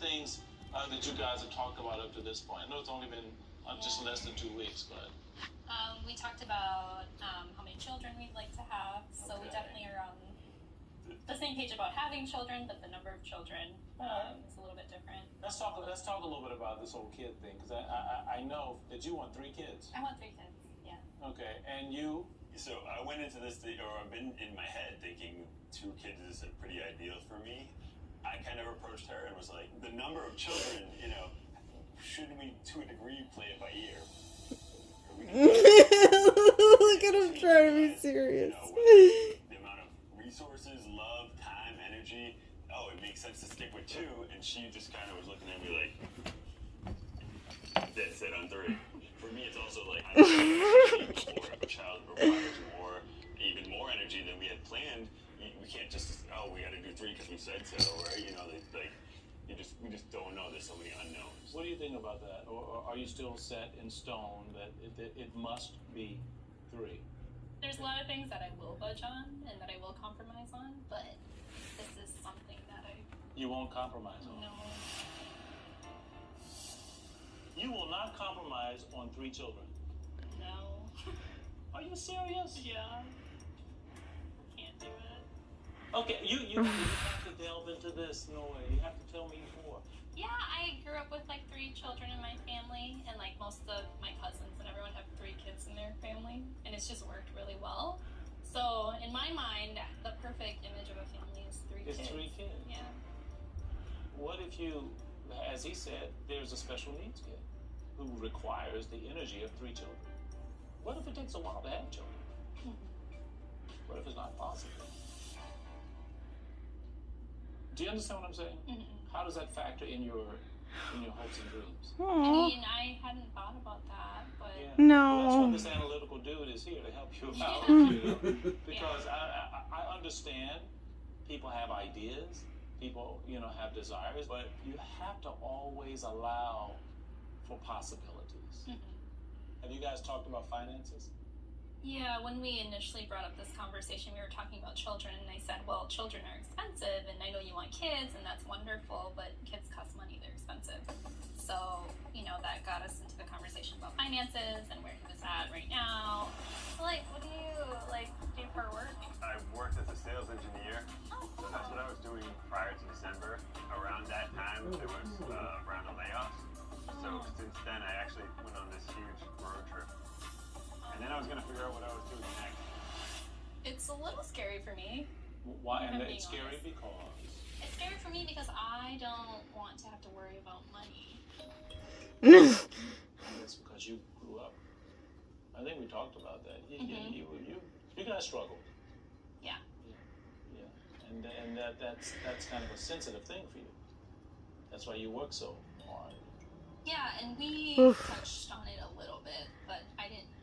things that you guys have talked about up to this point? I know it's only been just less than 2 weeks, but... We talked about how many children we'd like to have, so we definitely are on the same page about having children, but the number of children is a little bit different. Let's talk a little bit about this whole kid thing, because I know that you want 3 kids. I want 3 kids, yeah. Okay, and you? So I went into this, I've been in my head thinking 2 kids is pretty ideal for me. I kind of approached her and was like, the number of children, shouldn't we, to a degree, play it by ear? Look at him trying to be serious. The amount of resources, love, time, energy. Oh, it makes sense to stick with 2. And she just kind of was looking at me like, that's it on 3. For me, it's also like, I don't know if a child requires even more energy than we had planned. We can't just, we got to do 3 because we said so, or, we just don't know. There's so many unknowns. What do you think about that? Or are you still set in stone that it must be 3? There's a lot of things that I will budge on and that I will compromise on, but this is something that You won't compromise on? No. You will not compromise on 3 children? No. Are you serious? Yeah. Can't do it. Okay, you have to delve into this, Noi. You have to tell me more. Yeah, I grew up with 3 children in my family, and most of my cousins and everyone have 3 kids in their family, and it's just worked really well. So in my mind, the perfect image of a family is 3 kids. It's 3 kids. Yeah. What if you, as he said, there's a special needs kid who requires the energy of 3 children? What if it takes a while to have children? What if it's not possible? Do you understand what I'm saying? Mm-hmm. How does that factor in your hopes and dreams? I mean, I hadn't thought about that, but... Yeah. No. Well, that's what this analytical dude is here to help you out. Because I understand people have ideas, people, have desires, but you have to always allow for possibilities. Have you guys talked about finances? Yeah, when we initially brought up this conversation, we were talking about children, and I said, well, children are expensive, and I know you want kids, and that's wonderful, but kids cost money, they're expensive. So, that got us into the conversation about finances and where he was at right now. What do you do for work? I worked as a sales engineer, Oh, cool. so that's what I was doing prior to December. Around that time, there was around the layoffs. So since then, I actually went on this huge road trip. And then I was going to figure out what I was doing next. It's a little scary for me. Why? And it's scary because? It's scary for me because I don't want to have to worry about money. It's because you grew up. I think we talked about that. You guys struggled. Yeah. Yeah. And that's kind of a sensitive thing for you. That's why you work so hard. Yeah, and we touched on it a little bit, but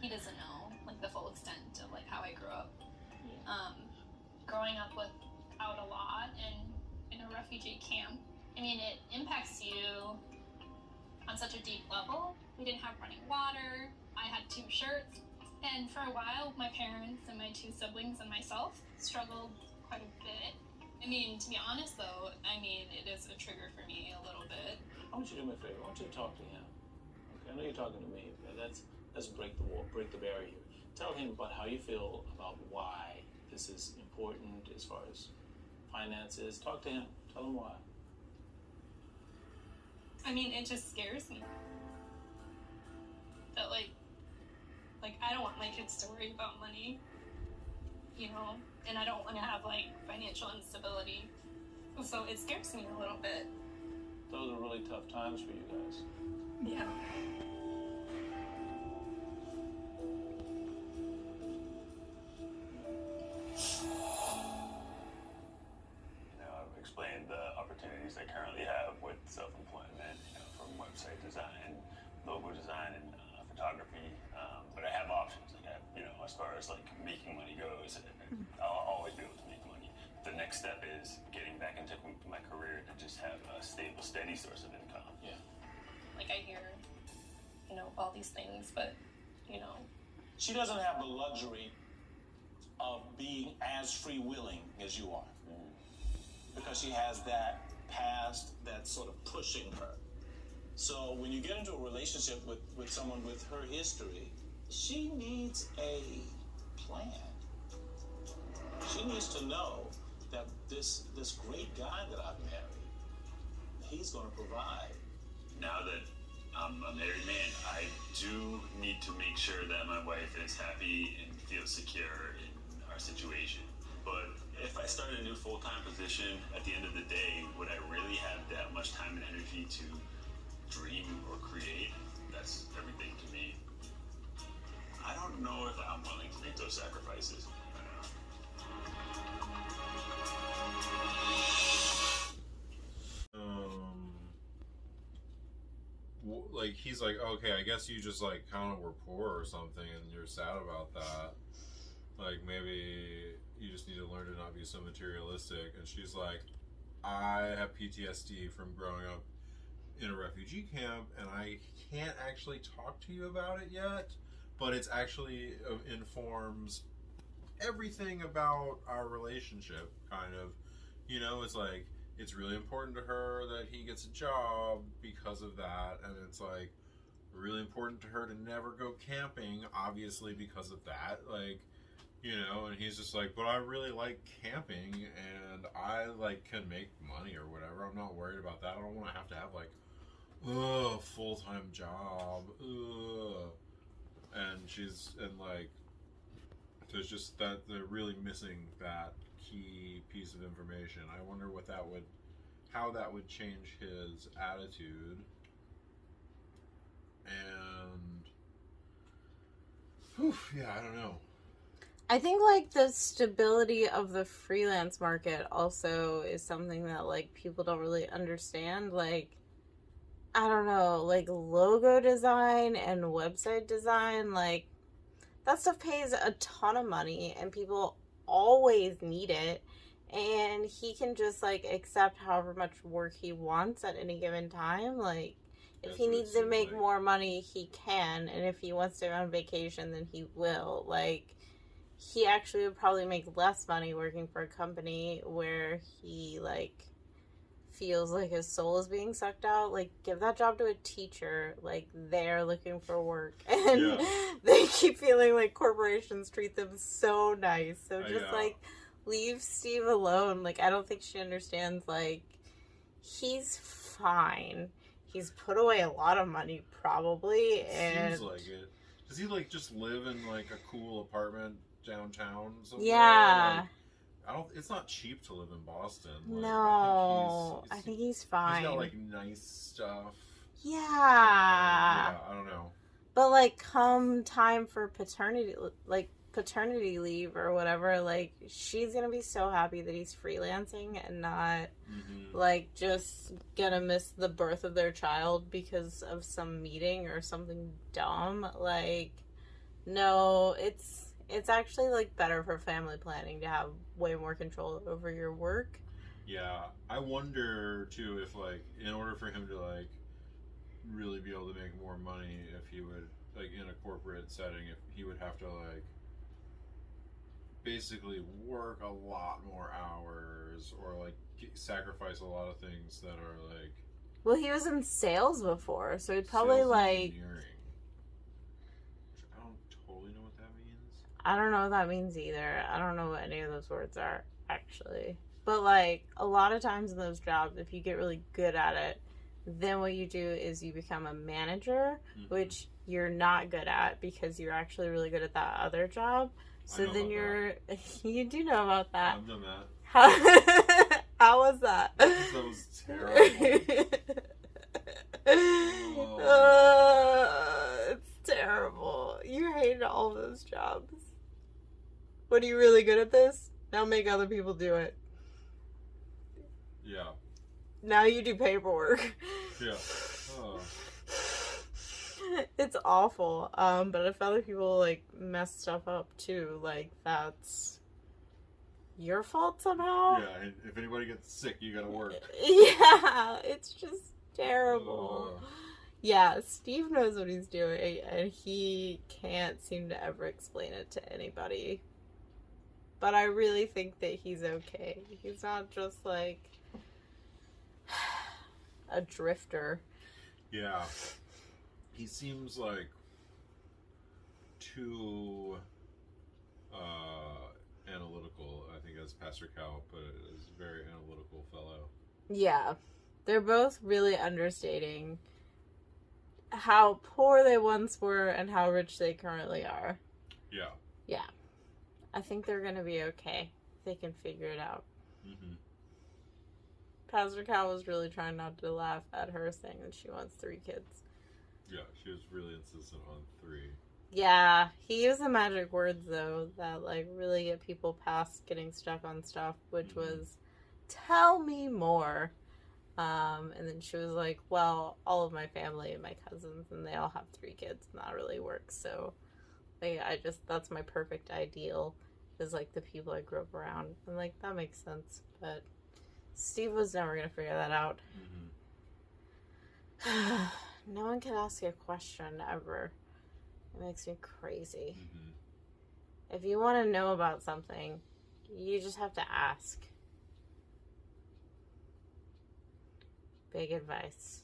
he doesn't know the full extent of how I grew up. Yeah. Growing up without a lot and in a refugee camp, I mean, it impacts you on such a deep level. We didn't have running water. I had 2 shirts. And for a while, my parents and my 2 siblings and myself struggled quite a bit. I mean, to be honest, though, it is a trigger for me a little bit. I want you to do me a favor. I want you to talk to him. Okay, I know you're talking to me, but let's break the wall, break the barrier. Tell him about how you feel about why this is important as far as finances. Talk to him. Tell him why. I mean, it just scares me that I don't want my kids to worry about money, and I don't want to have financial instability. So it scares me a little bit. Those are really tough times for you guys. Yeah. I've explained the opportunities I currently have with self-employment, from website design, logo design, and photography. But I have options. As far as making money goes, I'll always be able to make money. The next step is getting back into my career to just have a stable, steady source of income. Yeah. I hear, all these things, but, She doesn't have the luxury of being as free-willing as you are. Because she has that past that's sort of pushing her. So when you get into a relationship with someone with her history, she needs a plan. She needs to know that this great guy that I've married, he's going to provide. Now that I'm a married man, I do need to make sure that my wife is happy and feels secure in our situation. But if I start a new full-time position, at the end of the day, would I really have that much time and energy to dream or create? That's everything to me. I don't know if I'm willing to make those sacrifices. Like, he's like, okay, I guess you just, like, kind of were poor or something and you're sad about that. Like, maybe you just need to learn to not be so materialistic. And she's like, I have PTSD from growing up in a refugee camp, and I can't actually talk to you about it yet, but it's actually informs everything about our relationship, kind of. You know, it's like, it's really important to her that he gets a job because of that, and it's like really important to her to never go camping, obviously, because of that. Like, you know, and he's just like, but I really like camping, and I, like, can make money or whatever. I'm not worried about that. I don't want to have like, ugh, full-time job, ugh. And like, there's just that they're really missing that key piece of information. I wonder how that would change his attitude. And yeah, I don't know. I think, like, the stability of the freelance market also is something that, like, people don't really understand. Like, I don't know, like, logo design and website design, like, that stuff pays a ton of money, and people always need it. And he can just, like, accept however much work he wants at any given time. Like, if he needs to make more money, he can. And if he wants to go on vacation, then he will. Like, he actually would probably make less money working for a company where he, like, feels like his soul is being sucked out. Like, give that job to a teacher. Like, they're looking for work. And they keep feeling like corporations treat them so nice. So just, like, leave Steve alone. Like, I don't think she understands, like, he's fine. He's put away a lot of money, probably. And seems like it. Does he, like, just live in, like, a cool apartment downtown somewhere? Yeah. Like, it's not cheap to live in Boston. Like, no, I think he's fine. He's got, like, nice stuff. Yeah. Yeah, I don't know. But, like, come time for paternity leave or whatever, like, she's gonna be so happy that he's freelancing and not, like, just gonna miss the birth of their child because of some meeting or something dumb. Like, no, it's actually, like, better for family planning to have way more control over your work. Yeah, I wonder, too, if, like, in order for him to, like, really be able to make more money, if he would, like, in a corporate setting, if he would have to, like, basically work a lot more hours or, like, sacrifice a lot of things that are, like... Well, he was in sales before, so he'd probably, like... I don't totally know what that means. I don't know what that means either. I don't know what any of those words are, actually. But, like, a lot of times in those jobs, if you get really good at it, then what you do is you become a manager, which you're not good at because you're actually really good at that other job. So then you're... You do know about that. I've done that. How was that? That was terrible. It's terrible. You hated all those jobs. What, are you really good at this? Now make other people do it. Yeah. Now you do paperwork. Yeah. Oh. It's awful. But if other people, like, mess stuff up too, like, that's your fault somehow. Yeah, and if anybody gets sick, you gotta work. Yeah, it's just terrible. Yeah, Steve knows what he's doing, and he can't seem to ever explain it to anybody. But I really think that he's okay. He's not just, like, a drifter. Yeah. He seems like too analytical, I think, as Pastor Cal put it, is a very analytical fellow. Yeah. They're both really understating how poor they once were and how rich they currently are. Yeah. Yeah. I think they're going to be okay. They can figure it out. Mm-hmm. Pastor Cal was really trying not to laugh at her saying that she wants 3 kids. Yeah, she was really insistent on 3. Yeah, he used the magic words, though, that, like, really get people past getting stuck on stuff, which was, tell me more. And then she was like, well, all of my family and my cousins, and they all have 3 kids, and that really works. So, like, that's my perfect ideal, is, like, the people I grew up around. And, like, that makes sense. But Steve was never going to figure that out. Mm-hmm. No one can ask a question ever. It makes me crazy. Mm-hmm. If you want to know about something, you just have to ask. Big advice.